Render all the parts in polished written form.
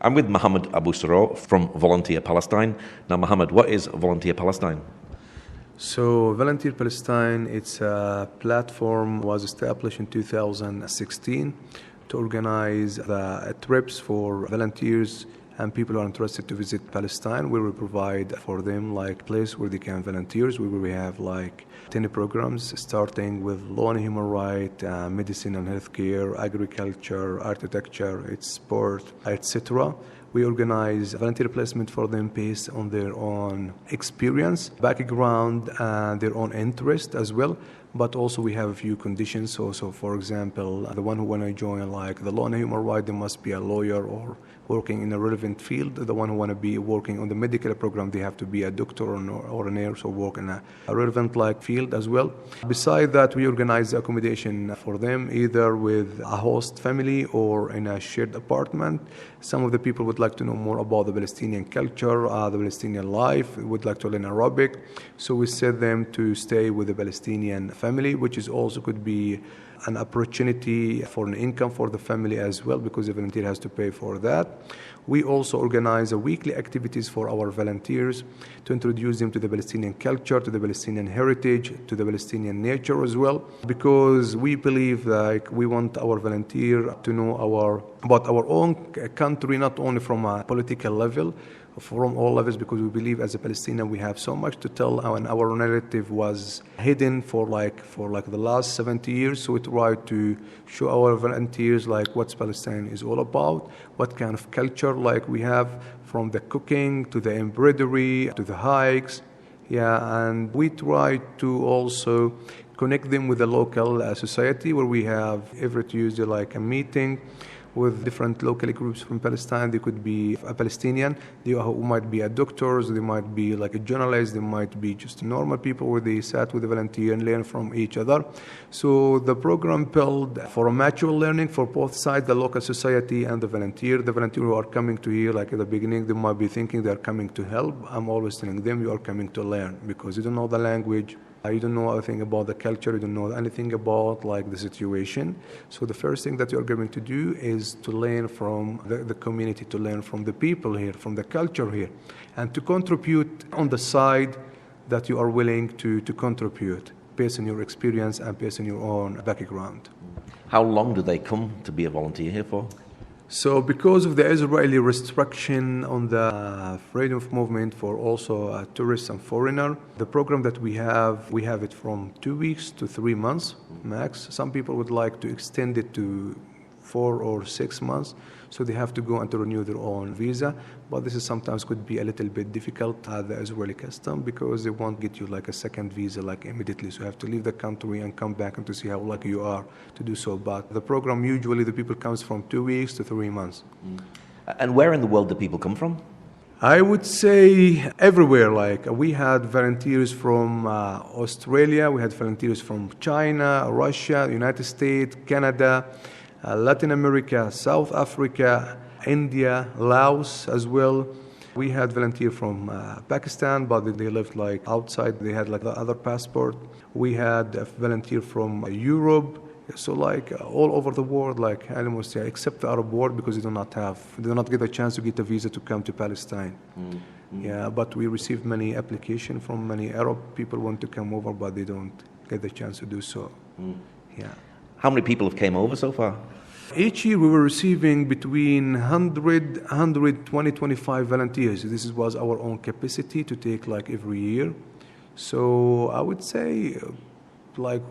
I'm with Mohammad Abu Srour from Volunteer Palestine. Now, Mohammad, what is Volunteer Palestine? So Volunteer Palestine, it's a platform was established in 2016 to organize the trips for volunteers and people who are interested to visit Palestine, where we provide for them like place where they can volunteers, where we have like 10 programs starting with law and human rights, medicine and healthcare, agriculture, architecture, it's sport, etc. We organize volunteer placement for them based on their own experience, background, and their own interest as well. But also we have a few conditions. So for example, the one who want to join like the law and human rights, they must be a lawyer or working in a relevant field. The one who want to be working on the medical program, they have to be a doctor or a nurse or work in a relevant like field as well. Besides that, we organize accommodation for them either with a host family or in a shared apartment. Some of the people would like to know more about the Palestinian culture, the Palestinian life, would like to learn Arabic. So we set them to stay with the Palestinian family, which is also could be an opportunity for an income for the family as well, because the volunteer has to pay for that. We also organize weekly activities for our volunteers to introduce them to the Palestinian culture, to the Palestinian heritage, to the Palestinian nature as well, because we believe like we want our volunteer to know about our own country, not only from a political level, from all levels, because we believe as a Palestinian we have so much to tell, and our narrative was hidden for the last 70 years. So we try to show our volunteers like what Palestine is all about, what kind of culture like we have, from the cooking to the embroidery to the hikes. And we try to also connect them with the local society, where we have every Tuesday like a meeting with different local groups from Palestine. They could be a Palestinian, they might be a doctors, they might be like a journalist, they might be just normal people, where they sat with the volunteer and learn from each other. So the program built for a mutual learning for both sides, the local society and the volunteer. The volunteer who are coming to here, like at the beginning, they might be thinking they're coming to help. I'm always telling them you are coming to learn, because you don't know the language, you don't know anything about the culture, you don't know anything about like the situation. So the first thing that you're going to do is to learn from the community, to learn from the people here, from the culture here, and to contribute on the side that you are willing to contribute based on your experience and based on your own background. How long do they come to be a volunteer here for? So because of the Israeli restriction on the freedom of movement for also tourists and foreigner, the program that we have it from 2 weeks to 3 months max. Some people would like to extend it to 4 or 6 months, so they have to go and to renew their own visa. But this is sometimes could be a little bit difficult at the Israeli custom, because they won't get you like a second visa like immediately. So you have to leave the country and come back and to see how lucky you are to do so. But the program, usually the people comes from 2 weeks to 3 months. And where in the world do people come from? I would say everywhere. Like we had volunteers from Australia, we had volunteers from China, Russia, United States, Canada, Latin America, South Africa, India, Laos as well. We had volunteers from Pakistan, but they lived like outside. They had like the other passport. We had a volunteer from Europe. So like all over the world, like almost except the Arab world, because they do not get a chance to get a visa to come to Palestine. But we received many applications from many Arab people want to come over, but they don't get the chance to do so. How many people have came over so far? Each year we were receiving between 120, 25 volunteers. This was our own capacity to take like every year. So I would say like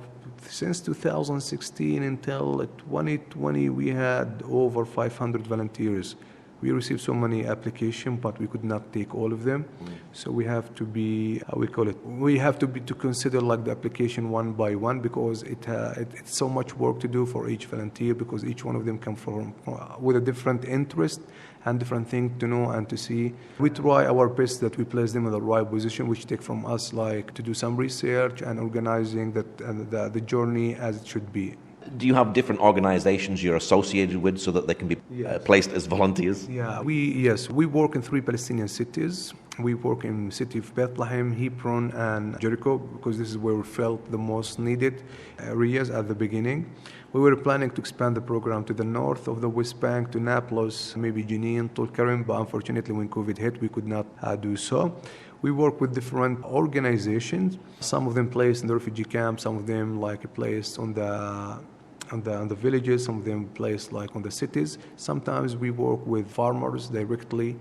since 2016 until 2020, we had over 500 volunteers. We received so many applications, but we could not take all of them. So we have to be, to consider like the application one by one, because it's so much work to do for each volunteer, because each one of them come from with a different interest and different thing to know and to see. We try our best that we place them in the right position, which take from us like to do some research and organizing the journey as it should be. Do you have different organizations you're associated with so that they can be Yes. placed as volunteers? Yeah, we work in 3 Palestinian cities. We work in city of Bethlehem, Hebron, and Jericho because this is where we felt the most needed areas at the beginning. We were planning to expand the program to the north of the West Bank, to Nablus, maybe Jenin, Tulkarem, but unfortunately when COVID hit, we could not do so. We work with different organizations, some of them placed in the refugee camps, some of them like placed on the villages, some of them placed like on the cities. Sometimes we work with farmers directly.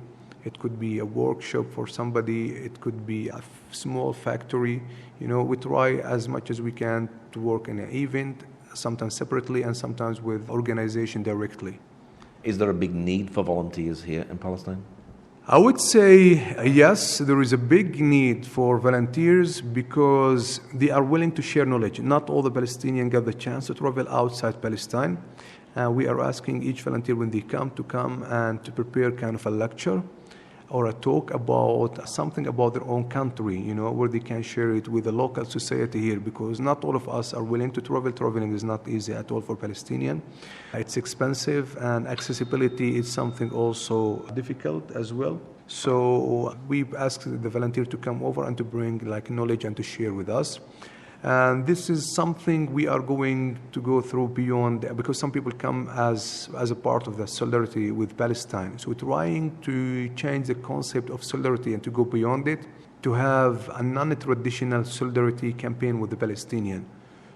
It could be a workshop for somebody. It could be a small factory. We try as much as we can to work in an event, sometimes separately and sometimes with organization directly. Is there a big need for volunteers here in Palestine? I would say yes, there is a big need for volunteers because they are willing to share knowledge. Not all the Palestinians get the chance to travel outside Palestine. We are asking each volunteer when they come to come and to prepare kind of a lecture or a talk about something about their own country, where they can share it with the local society here, because not all of us are willing to travel. Traveling is not easy at all for Palestinians. It's expensive, and accessibility is something also difficult as well. So we asked the volunteer to come over and to bring like knowledge and to share with us. And this is something we are going to go through beyond, because some people come as a part of the solidarity with Palestine. So we're trying to change the concept of solidarity and to go beyond it, to have a non-traditional solidarity campaign with the Palestinian.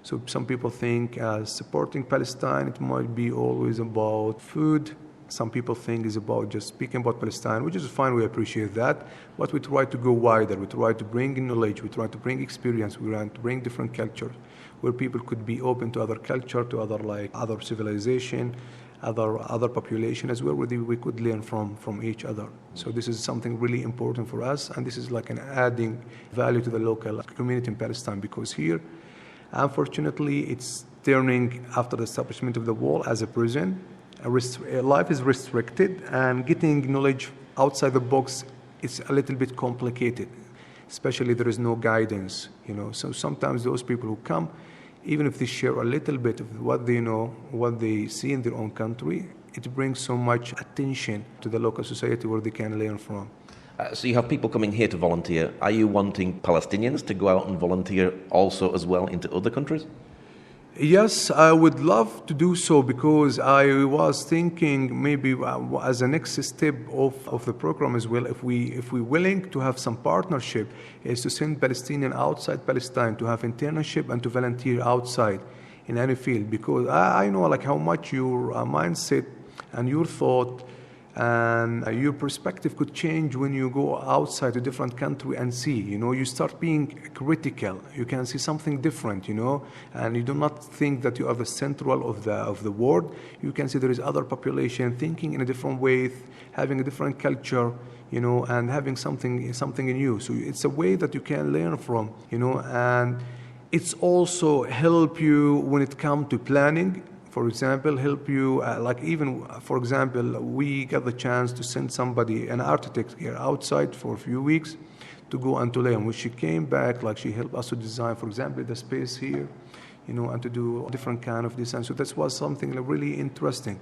So some people think supporting Palestine, it might be always about food. Some people think it's about just speaking about Palestine, which is fine, we appreciate that. But we try to go wider. We try to bring knowledge. We try to bring experience. We try to bring different cultures where people could be open to other culture, to other civilization, other population as well, where we could learn from each other. So this is something really important for us, and this is like an adding value to the local community in Palestine, because here, unfortunately, it's turning after the establishment of the wall as a prison. Life is restricted, and getting knowledge outside the box is a little bit complicated, especially there is no guidance, So sometimes those people who come, even if they share a little bit of what they know, what they see in their own country, it brings so much attention to the local society where they can learn from. So you have people coming here to volunteer. Are you wanting Palestinians to go out and volunteer also as well into other countries? Yes, I would love to do so, because I was thinking maybe as a next step of the program as well, if we're willing to have some partnership, is to send Palestinians outside Palestine to have internship and to volunteer outside in any field, because I know like how much your mindset and your thought and your perspective could change when you go outside a different country and see, you start being critical. You can see something different, and you do not think that you are the central of the world. You can see there is other population thinking in a different way, having a different culture, and having something new. So it's a way that you can learn from, and it's also help you when it comes to planning. For example, help you, for example, we got the chance to send somebody, an architect here outside for a few weeks to go and to learn. When she came back, she helped us to design, for example, the space here, and to do different kind of design. So that was something really interesting.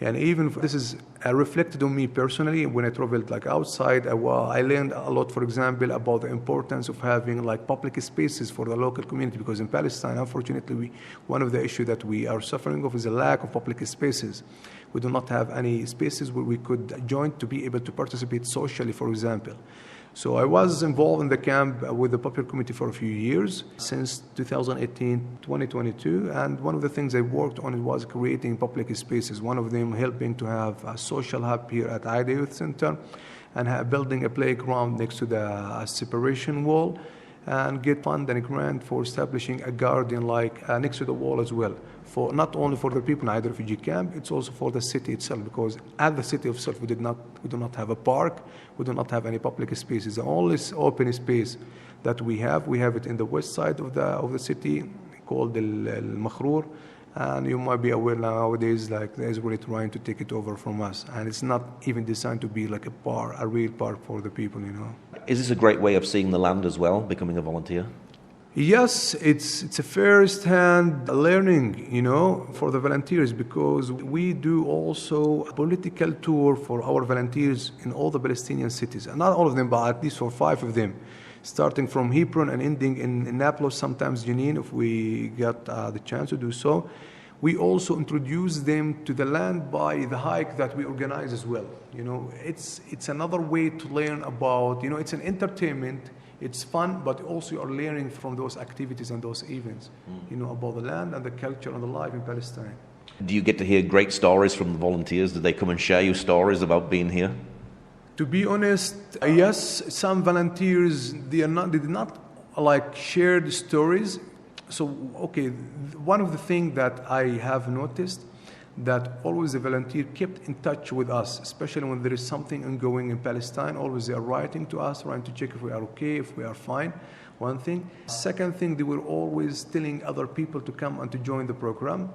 And even this is reflected on me personally when I traveled outside. I learned a lot, for example, about the importance of having public spaces for the local community, because in Palestine, unfortunately, one of the issues that we are suffering of is a lack of public spaces. We do not have any spaces where we could join to be able to participate socially, for example. So I was involved in the camp with the Popular Committee for a few years, since 2018, 2022, and one of the things I worked on was creating public spaces, one of them helping to have a social hub here at Ida Youth Center, and building a playground next to the separation wall, and get fund and a grant for establishing a garden next to the wall as well, for not only for the people in Ida refugee camp, it's also for the city itself, because at the city itself we do not have a park, we do not have any public spaces. The only open space that we have it in the west side of the city, called Al-Makhrour, and you might be aware nowadays they're really trying to take it over from us, and it's not even designed to be a real park for the people. Is this a great way of seeing the land as well, becoming a volunteer? Yes, it's a first-hand learning, for the volunteers, because we do also a political tour for our volunteers in all the Palestinian cities, and not all of them, but at least for 5 of them, starting from Hebron and ending in Naples, sometimes Jenin, if we get the chance to do so. We also introduce them to the land by the hike that we organize as well. It's another way to learn about, it's an entertainment. It's fun, but also you are learning from those activities and those events, about the land and the culture and the life in Palestine. Do you get to hear great stories from the volunteers? Do they come and share you stories about being here? To be honest, yes, some volunteers, they did not like share the stories. So, okay, one of the things that I have noticed, that always the volunteer kept in touch with us, especially when there is something ongoing in Palestine. Always they are writing to us, trying to check if we are okay, if we are fine, one thing. Second thing, they were always telling other people to come and to join the program.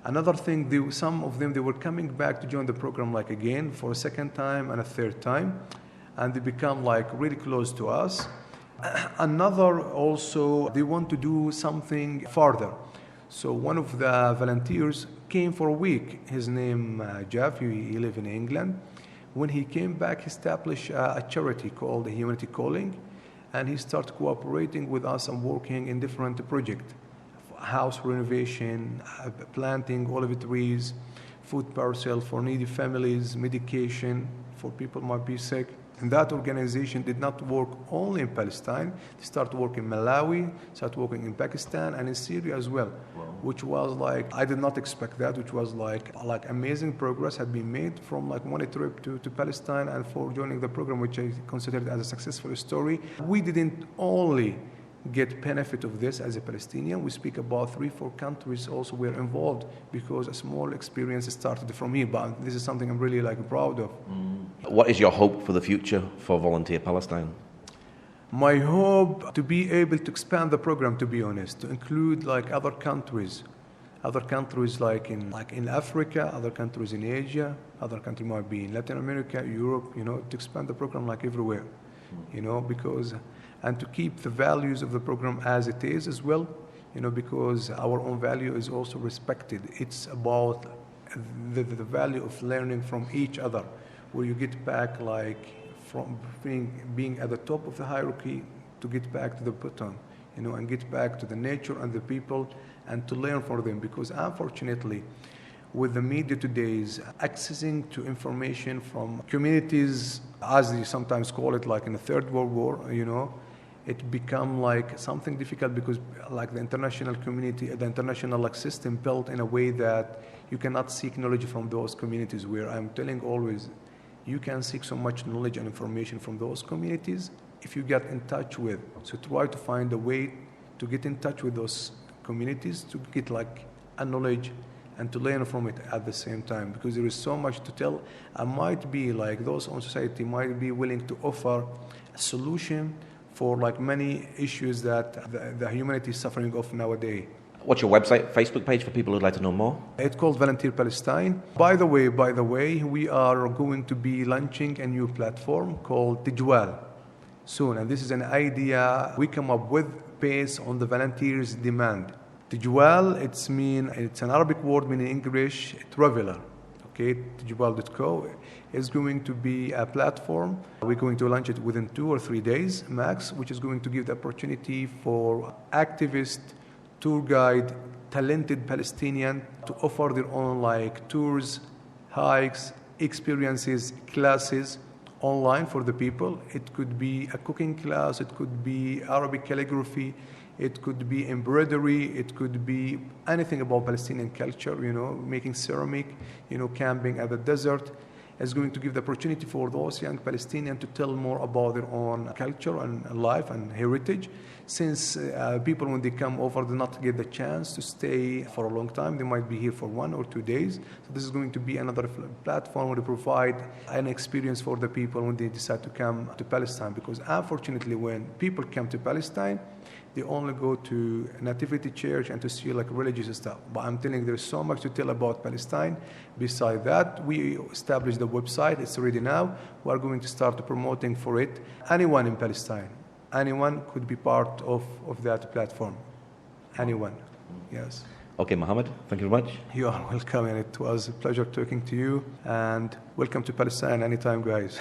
Another thing, some of them, they were coming back to join the program like again for a second time and a third time, and they become like really close to us. Another also, they want to do something further. So one of the volunteers came for a week. His name Jeff, he lives in England. When he came back, he established a charity called the Humanity Calling, and he started cooperating with us and working in different projects. House renovation, planting olive trees, food parcel for needy families, medication for people who might be sick. And that organization did not work only in Palestine. They started working in Malawi, started working in Pakistan, and in Syria as well. Wow. Which was like, I did not expect that, which was like amazing progress had been made from like one trip to Palestine and for joining the program, which I considered as a successful story. We didn't only get benefit of this as a Palestinian. We speak about 3-4 countries also were involved because a small experience started from here, but this is something I'm really like proud of. What is your hope for the future for Volunteer Palestine? My hope to be able to expand the program, to be honest, to include like other countries like in Africa, other countries in Asia, other countries might be in Latin America, Europe, to expand the program like everywhere, because and to keep the values of the program as it is as well, because our own value is also respected. It's about the value of learning from each other, where you get back like from being at the top of the hierarchy to get back to the bottom, and get back to the nature and the people and to learn from them. Because unfortunately, with the media today's accessing to information from communities, as they sometimes call it, like in the Third World War, it become like something difficult because like the international community, the international like system built in a way that you cannot seek knowledge from those communities, where I'm telling always, you can seek so much knowledge and information from those communities if you get in touch with. So try to find a way to get in touch with those communities to get like a knowledge and to learn from it at the same time, because there is so much to tell. And might be like those on society might be willing to offer a solution for like many issues that the humanity is suffering of nowadays. What's your website, Facebook page for people who'd like to know more? It's called Volunteer Palestine. By the way, we are going to be launching a new platform called Tijwal soon, and this is an idea we come up with based on the volunteers' demand. Tijwal, it's an Arabic word meaning English traveler. Okay, tijwal.co is going to be a platform. We're going to launch it within 2 or 3 days max, which is going to give the opportunity for activists, tour guide, talented Palestinian to offer their own like tours, hikes, experiences, classes online for the people. It could be a cooking class, it could be Arabic calligraphy, it could be embroidery, it could be anything about Palestinian culture, making ceramic, camping at the desert. Is going to give the opportunity for those young Palestinians to tell more about their own culture and life and heritage. Since people, when they come over, do not get the chance to stay for a long time, they might be here for 1 or 2 days. So this is going to be another platform to provide an experience for the people when they decide to come to Palestine. Because unfortunately, when people come to Palestine, they only go to Nativity Church and to see like religious stuff. But I'm telling you, there's so much to tell about Palestine. Besides that, we established the website. It's ready now. We are going to start promoting for it. Anyone in Palestine, anyone could be part of that platform. Anyone, yes. Okay, Mohammed, thank you very much. You are welcome, and it was a pleasure talking to you. And welcome to Palestine anytime, guys.